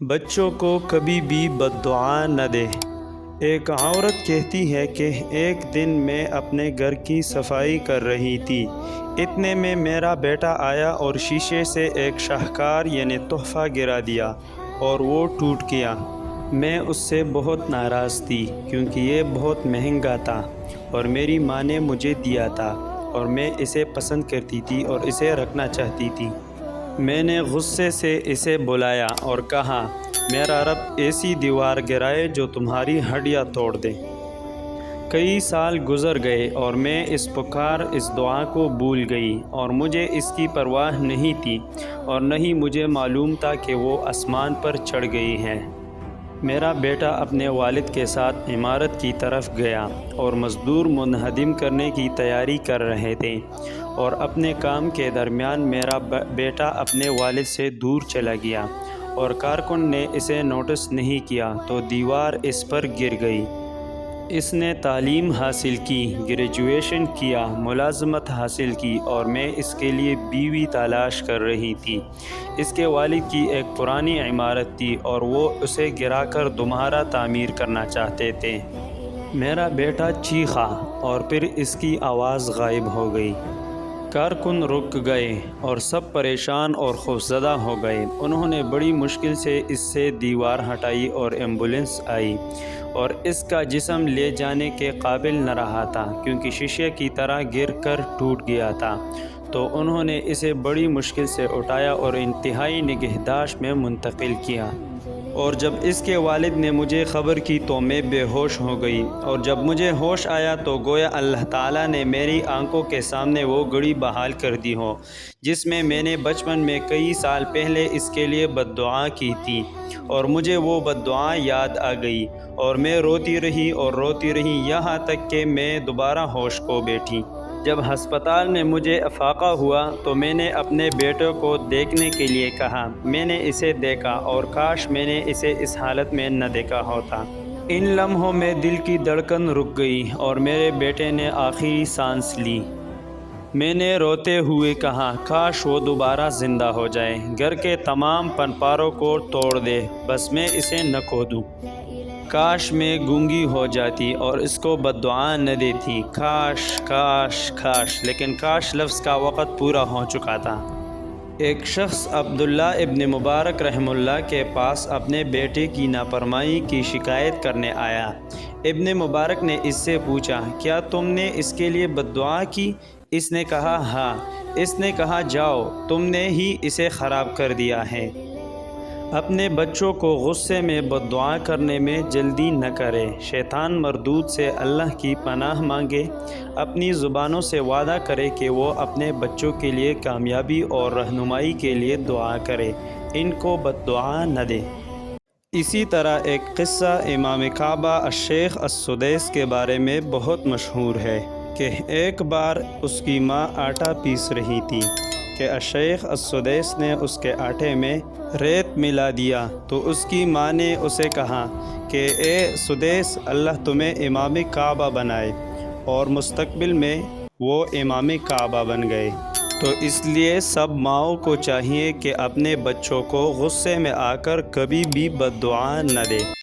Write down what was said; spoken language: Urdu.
بچوں کو کبھی بھی بددعا نہ دے۔ ایک عورت کہتی ہے کہ ایک دن میں اپنے گھر کی صفائی کر رہی تھی، اتنے میں میرا بیٹا آیا اور شیشے سے ایک شاہکار یعنی تحفہ گرا دیا اور وہ ٹوٹ گیا۔ میں اس سے بہت ناراض تھی کیونکہ یہ بہت مہنگا تھا اور میری ماں نے مجھے دیا تھا اور میں اسے پسند کرتی تھی اور اسے رکھنا چاہتی تھی۔ میں نے غصے سے اسے بلایا اور کہا، میرا رب ایسی دیوار گرائے جو تمہاری ہڈیاں توڑ دے۔ کئی سال گزر گئے اور میں اس دعا کو بھول گئی اور مجھے اس کی پرواہ نہیں تھی اور نہ ہی مجھے معلوم تھا کہ وہ آسمان پر چڑھ گئی ہے۔ میرا بیٹا اپنے والد کے ساتھ عمارت کی طرف گیا اور مزدور منہدم کرنے کی تیاری کر رہے تھے اور اپنے کام کے درمیان میرا بیٹا اپنے والد سے دور چلا گیا اور کارکن نے اسے نوٹس نہیں کیا تو دیوار اس پر گر گئی۔ اس نے تعلیم حاصل کی، گریجویشن کیا، ملازمت حاصل کی اور میں اس کے لیے بیوی تلاش کر رہی تھی۔ اس کے والد کی ایک پرانی عمارت تھی اور وہ اسے گرا کر دوبارہ تعمیر کرنا چاہتے تھے۔ میرا بیٹا چیخا اور پھر اس کی آواز غائب ہو گئی۔ کارکن رک گئے اور سب پریشان اور خوفزدہ ہو گئے۔ انہوں نے بڑی مشکل سے اس سے دیوار ہٹائی اور ایمبولینس آئی اور اس کا جسم لے جانے کے قابل نہ رہا تھا کیونکہ شیشے کی طرح گر کر ٹوٹ گیا تھا، تو انہوں نے اسے بڑی مشکل سے اٹھایا اور انتہائی نگہداشت میں منتقل کیا۔ اور جب اس کے والد نے مجھے خبر کی تو میں بے ہوش ہو گئی اور جب مجھے ہوش آیا تو گویا اللہ تعالیٰ نے میری آنکھوں کے سامنے وہ گھڑی بحال کر دی ہو جس میں نے بچپن میں کئی سال پہلے اس کے لیے بددعا کی تھی، اور مجھے وہ بددعا یاد آ گئی اور میں روتی رہی یہاں تک کہ میں دوبارہ ہوش کو بیٹھی۔ جب ہسپتال میں مجھے افاقہ ہوا تو میں نے اپنے بیٹے کو دیکھنے کے لیے کہا۔ میں نے اسے دیکھا اور کاش میں نے اسے اس حالت میں نہ دیکھا ہوتا۔ ان لمحوں میں دل کی دھڑکن رک گئی اور میرے بیٹے نے آخری سانس لی۔ میں نے روتے ہوئے کہا، کاش وہ دوبارہ زندہ ہو جائے، گھر کے تمام پنپاروں کو توڑ دے، بس میں اسے نہ کھو دوں۔ کاش میں گونگی ہو جاتی اور اس کو بددعا نہ دیتی۔ کاش کاش کاش، لیکن کاش لفظ کا وقت پورا ہو چکا تھا۔ ایک شخص عبداللہ ابن مبارک رحمہ اللہ کے پاس اپنے بیٹے کی نافرمانی کی شکایت کرنے آیا۔ ابن مبارک نے اس سے پوچھا، کیا تم نے اس کے لیے بددعا کی؟ اس نے کہا، ہاں۔ اس نے کہا، جاؤ، تم نے ہی اسے خراب کر دیا ہے۔ اپنے بچوں کو غصے میں بددعا کرنے میں جلدی نہ کرے۔ شیطان مردود سے اللہ کی پناہ مانگے۔ اپنی زبانوں سے وعدہ کرے کہ وہ اپنے بچوں کے لیے کامیابی اور رہنمائی کے لیے دعا کرے، ان کو بددعا نہ دے۔ اسی طرح ایک قصہ امام کعبہ الشیخ السدیس کے بارے میں بہت مشہور ہے کہ ایک بار اس کی ماں آٹا پیس رہی تھی کہ الشیخ السدیس نے اس کے آٹے میں ریت ملا دیا تو اس کی ماں نے اسے کہا کہ اے سدیس، اللہ تمہیں امام کعبہ بنائے، اور مستقبل میں وہ امام کعبہ بن گئے۔ تو اس لیے سب ماؤں کو چاہیے کہ اپنے بچوں کو غصے میں آ کر کبھی بھی بددعا نہ دے۔